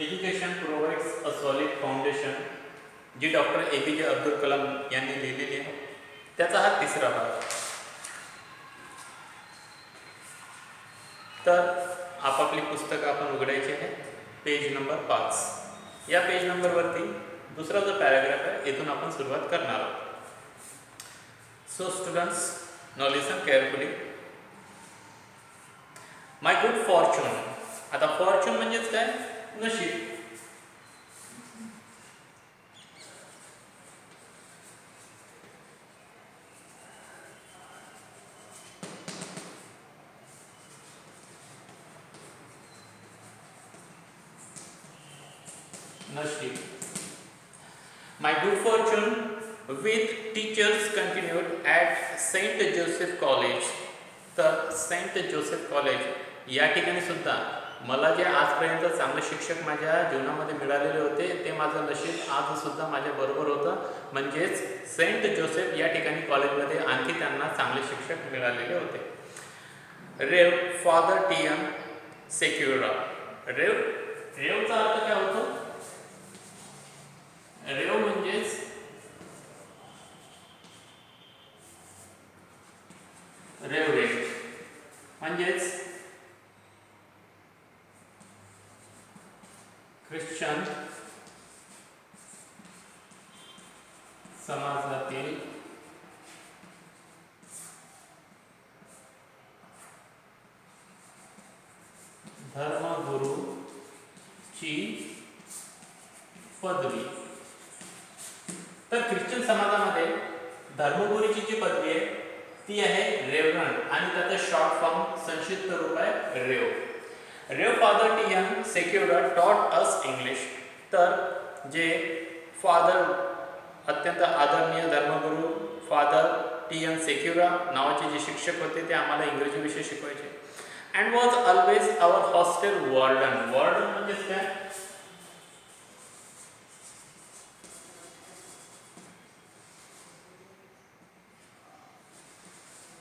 Education provides a solid foundation, जी doctor APJ Abdul Kalam यांनी लिहिलेली आहे. त्याचा हा तिसरा भाग. तर आपापली पुस्तकं आपण उघडायची आहे. Page number 5. या पेज नंबरवरती दुसरा जो पॅराग्राफ आहे इथून आपण सुरुवात करणार आहोत. सो स्टुडंट्स, नाउ लिसन केअरफुली. माय गुड फॉर्च्यून. आता फॉर्च्यून म्हणजेच काय? नशीब. नशीब. My good fortune with teachers continued at Saint Joseph College. तर सेंट जोसेफ कॉलेज या ठिकाणी सुद्धा मला जे आजपर्यंत चांगले शिक्षक माझ्या जीवनामध्ये मिळालेले होते ते माझं नशीब आजसुद्धा माझ्याबरोबर होतं. म्हणजेच सेंट जोसेफ या ठिकाणी कॉलेजमध्ये आणखी त्यांना चांगले शिक्षक मिळालेले होते. रेव फादर TN सेक्युरा. रेवचा अर्थ काय होतो? रेव म्हणजेच रेव्हरेंड, म्हणजेच ख्रिश्चन समाजातील धर्मगुरूची पदवी. तर ख्रिश्चन समाजामध्ये धर्मगुरूची जी पदवी आहे ती आहे रेव्हरंड आणि त्याचं शॉर्ट फॉर्म संक्षिप्त रूप आहे रेव. रेव father TN Secura taught us English. तर जे फादर अत्यंत आदरणीय धर्मगुरू फादर TN सेक्युरा नावाचे जे शिक्षक होते ते आम्हाला इंग्रजी विषय शिकवायचे. And was always our hostel warden. Warden म्हणजेच काय?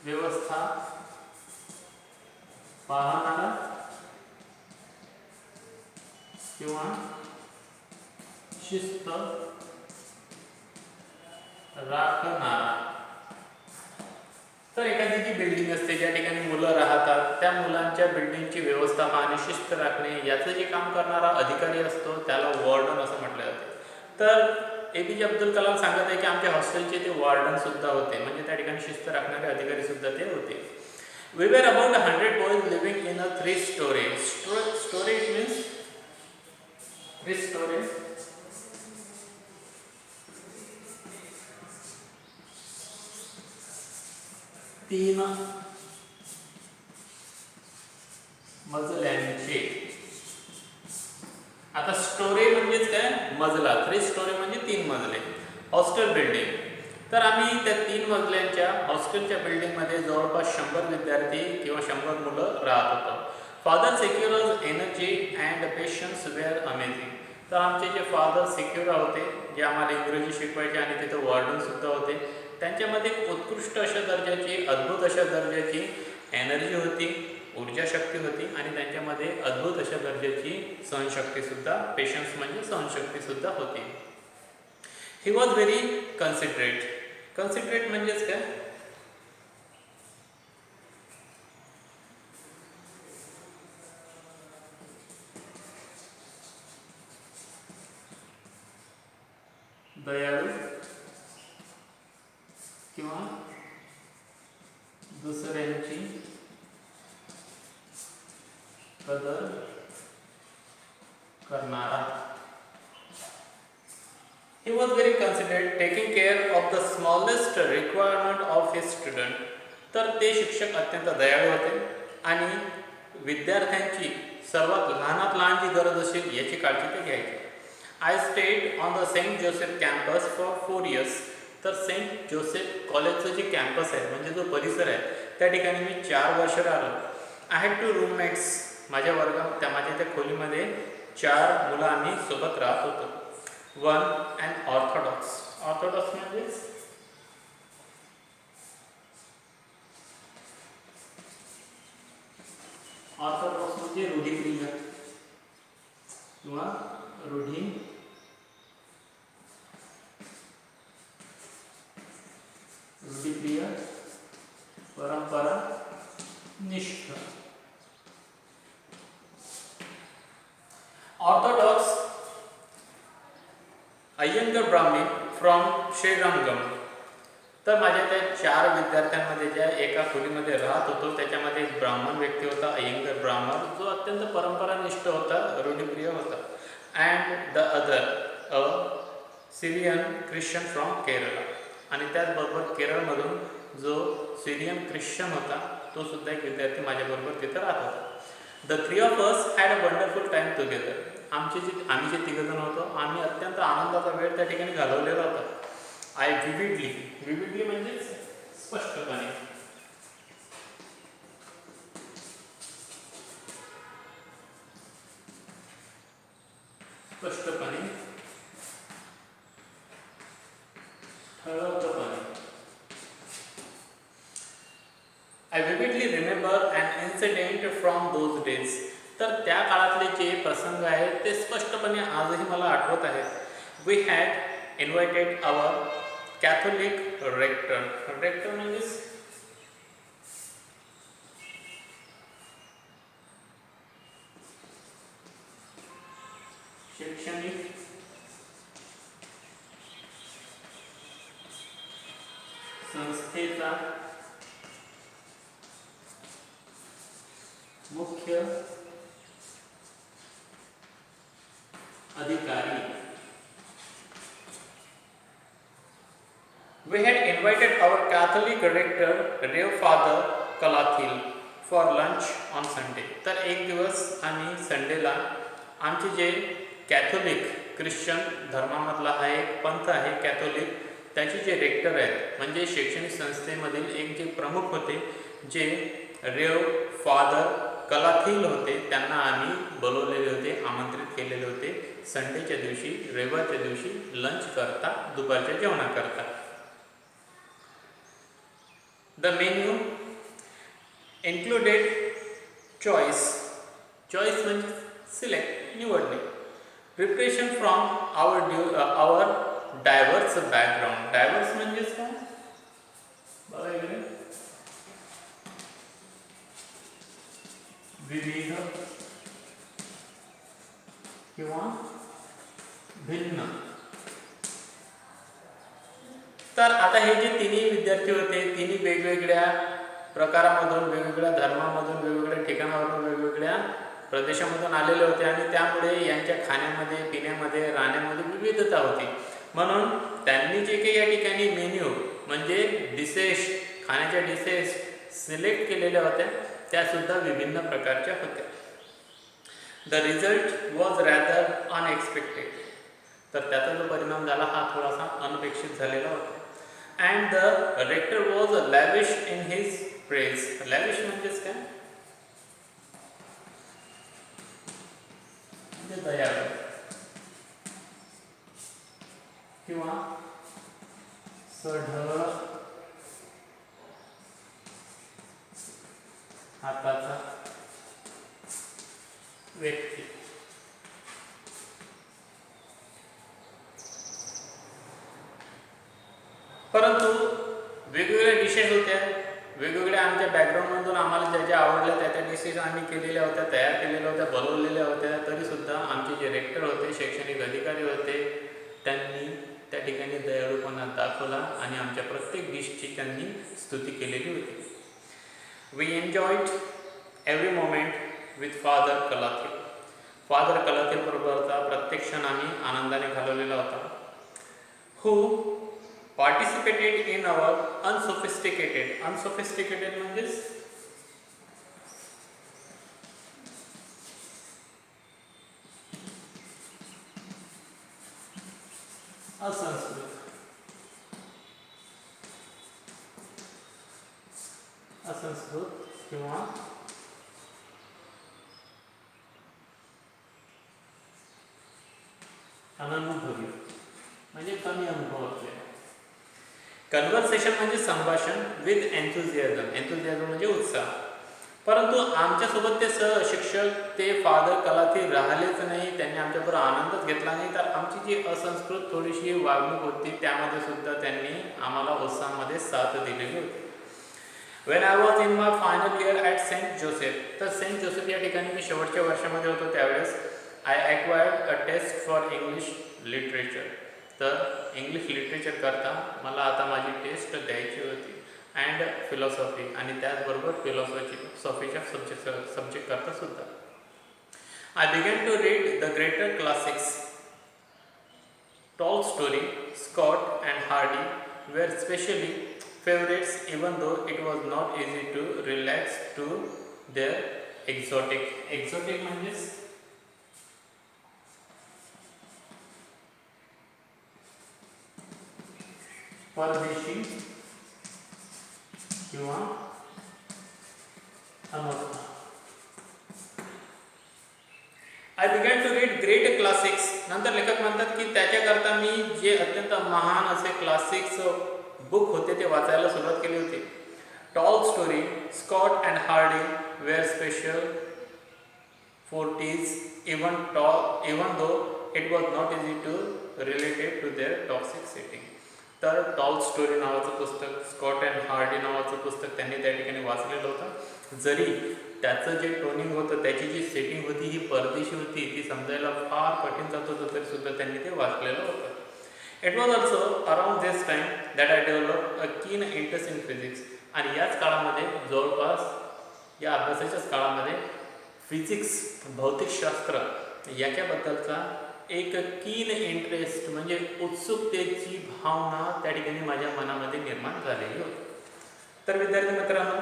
व्यवस्था पाहणारा किंवा शिस्त राखणारा. तर एखादी जी बिल्डिंग असते ज्या ठिकाणी मुलं राहतात त्या मुलांच्या बिल्डिंगची व्यवस्था पाहणे, शिस्त राखणे याचं जे काम करणारा अधिकारी असतो त्याला वॉर्डन असं म्हटलं जाते. तर APJ अब्दुल कलाम सांगत आहे की आमच्या हॉस्टेलचे ते वॉर्डन सुद्धा होते, म्हणजे त्या ठिकाणी शिस्त राखणारे अधिकारी सुद्धा ते होते. We were about 100 boys living in a 3-story. Story means 3-story. तीन मजल्यांचे. आता स्टोरी म्हणजेच काय? मजला. 3-story म्हणजे 3 मजले. Hostel building. तर आम्ही त्या 3 मजल्यांच्या हॉस्टेलच्या बिल्डिंगमध्ये जवळपास 100 विद्यार्थी किंवा 100 मुलं राहत होतो. फादर सेक्युराज energy and patience were amazing. तर आमचे जे फादर सेक्युरा होते जे आम्हाला इंग्रजी शिकवायचे आणि तिथं वॉर्डन सुद्धा होते, त्यांच्यामध्ये उत्कृष्ट अशा दर्जाची, अद्भुत अशा दर्जाची एनर्जी होती, ऊर्जा शक्ती होती आणि त्यांच्यामध्ये अद्भुत अशा दर्जाची सहनशक्ती सुद्धा, पेशन्स म्हणजे सहनशक्ती सुद्धा होती. He was very considerate. Considerate म्हणजेच काय? दयाळू किंवा दुसऱ्यांची कदर करणारा. He was very considerate, taking care of the smallest requirement of his student. तर ते शिक्षक अत्यंत दयाळू होते आणि विद्यार्थ्यांची सर्वात लहानात लहान जी गरज असेल याची काळजी ते घ्यायचे. I stayed on the Saint Joseph campus for 4 years. तर सेंट जोसेफ कॉलेजचं जे कॅम्पस आहे म्हणजे जो परिसर आहे त्या ठिकाणी मी 4 वर्ष राहिलो. I had 2 roommates. माझ्या वर्गात माझ्या त्या खोलीमध्ये 4 मुलं आम्ही सोबत राहत होतो. One and Orthodox. ऑर्थोडॉक्स म्हणजेच ऑर्थोडॉक्स म्हणजे रूढीप्रिय. किंवा रूढी रूढीप्रिय परंपरा निष्ठ. Orthodox Iyengar Brahmani from Srirangam. तर माझ्या त्या 4 विद्यार्थ्यांमध्ये ज्या एका खोलीमध्ये राहत होतो त्याच्यामध्ये एक ब्राह्मण व्यक्ती होता, अय्यंगार ब्राह्मण, जो अत्यंत परंपरानिष्ठ होता, रूढीप्रिय होता. And the other a Syrian Christian from Kerala. आणि त्याचबरोबर केरळमधून जो सिरियन ख्रिश्चन होता तो सुद्धा एक विद्यार्थी माझ्याबरोबर तिथं राहत होता. The 3 of us had a wonderful time together. आम्ही जे 3 जण होतो आम्ही अत्यंत आनंदाचा वेळ त्या ठिकाणी घालवलेला होता. आय विविडली म्हणजे स्पष्टपणे, ठळकपणे. I vividly remember an incident from those days. तर त्या काळातले जे प्रसंग आहेत ते स्पष्टपणे आजही मला आठवत आहेत. We had invited our Catholic rector म्हणजे शैक्षणिक संस्थेचा मुख्य अधिकारी. We had invited our Catholic rector, Rev. Father Kalathil, for lunch on Sunday. तर एक दिवस आम्ही संडेला आमचे जे कॅथोलिक ख्रिश्चन धर्मामधला हा एक पंथ आहे कॅथोलिक, त्याचे जे रेक्टर आहेत म्हणजे शैक्षणिक संस्थेमधील एक जे प्रमुख होते जे रेव फादर कलाथील होते, त्यांना आम्ही बोलवलेले होते, आमंत्रित केलेले होते संडेच्या दिवशी, रविवारच्या दिवशी लंच करता, दुपारच्या जेवणाकरता. द मेन्यू इन्क्लुडेड चॉईस म्हणजे सिलेक्ट, निवडणे. Preparation from our diverse background. Diverse म्हणजेच काय बघा इकडे, विविध किंवा भिन्न. तर आता हे जे तिन्ही विद्यार्थी होते, तिन्ही वेगवेगळ्या प्रकारामधून, वेगवेगळ्या धर्मामधून, वेगवेगळ्या ठिकाणावरून, वेगवेगळ्या प्रदेशामधून आलेले होते आणि त्यामुळे यांच्या खाण्यामध्ये, पिण्यामध्ये, राहण्यामध्ये विविधता होती. म्हणून त्यांनी जे काही या ठिकाणी मेन्यू म्हणजे डिशेस, खाण्याच्या डिशेस सिलेक्ट केलेल्या होत्या त्या सुद्धा विभिन्न प्रकारच्या होत्या. The result was rather unexpected. तर त्याचा जो परिणाम झाला हा थोडासा अनपेक्षित झालेला होता. And the rector was lavish in his praise. Lavish म्हणजेच काय, म्हणजे दयाळू किंवा सढळ हाताचा व्यक्ती. परंतु वेगवेगळ्या डिशेस होत्या, वेगवेगळ्या आमच्या बॅकग्राऊंडमधून आम्हाला ज्या ज्या आवडल्या त्या डिशेस आम्ही केलेल्या होत्या, तयार केलेल्या होत्या, बनवलेल्या होत्या. तरीसुद्धा आमचे जे रेक्टर होते, शैक्षणिक अधिकारी होते, त्यांनी त्या ठिकाणी दयाळूपणा दाखवला आणि आमच्या प्रत्येक डिशची त्यांनी स्तुती केलेली होती. We enjoyed every moment with father Kalathil. Father Kalathil बरोबरचा प्रत्येक क्षण आम्ही आनंदाने घालवलेला होता. हू participated in our unsophisticated म्हणजेच असंस्कृत किंवा अननुभवी म्हणजे कमी अनुभव असलेला. कन्व्हर्सेशन म्हणजे संभाषण विथ एन्थुझियाझम. एन्थुझियाझम म्हणजे उत्साह. परंतु आमच्यासोबत ते शिक्षक ते फादर कलाथी राहिलेच नाही, त्यांनी आमच्याबरोबर आनंदच घेतला नाही. तर आमची जी असंस्कृत थोडीशी वागणूक होती त्यामध्ये सुद्धा त्यांनी आम्हाला उत्साहामध्ये साथ दिलेली होती. When I was in my final year at Saint Joseph, तर सेंट जोसेफ या ठिकाणी मी शेवटच्या वर्षामध्ये होतो त्यावेळेस I acquired a taste for English literature. तर इंग्लिश लिटरेचर करता मला आता माझी टेस्ट द्यायची होती अँड फिलॉसॉफी, आणि त्याचबरोबर फिलॉसॉफीच्या सब्जेक्ट करता सुद्धा. I began to read the greater classics. Tolstoy, Scott and Hardy were especially favorites, even though it was not easy to relax to their exotic म्हणजेच परदेशी किंवा अनोखा. I began to read great classics. नंतर लेखक म्हणतात की त्याच्याकरता मी जे अत्यंत महान असे क्लासिक्स बुक होते ते वाचायला सुरुवात केली होती. Tolstoy, Scott and Hardy were special forties even though it was not easy to related to their toxic setting. तर टॉलस्टॉय नावाचं पुस्तक, स्कॉट अँड हार्डी नावाचं पुस्तक त्यांनी त्या ठिकाणी वाचलेलं होतं. जरी त्याचं जे टोनिंग होतं, त्याची जी सेटिंग होती ही परदेशी होती, ती समजायला फार कठीण जात होतं, तरी सुद्धा त्यांनी ते वाचलेलं होतं. It was also around this time that I develop a keen interest in physics. आणि याच काळामध्ये जवळपास या अभ्यासाच्याच काळामध्ये फिजिक्स, भौतिकशास्त्र याच्याबद्दलचा एक कीन इंटरेस्ट म्हणजे उत्सुकतेची भावना त्या ठिकाणी माझ्या मनामध्ये निर्माण झालेली होती. तर विद्यार्थी मित्रांनो,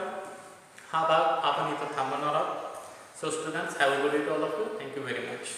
हा भाग आपण इथं थांबवणार आहोत. So students, have a good day to all of you. Thank you very much.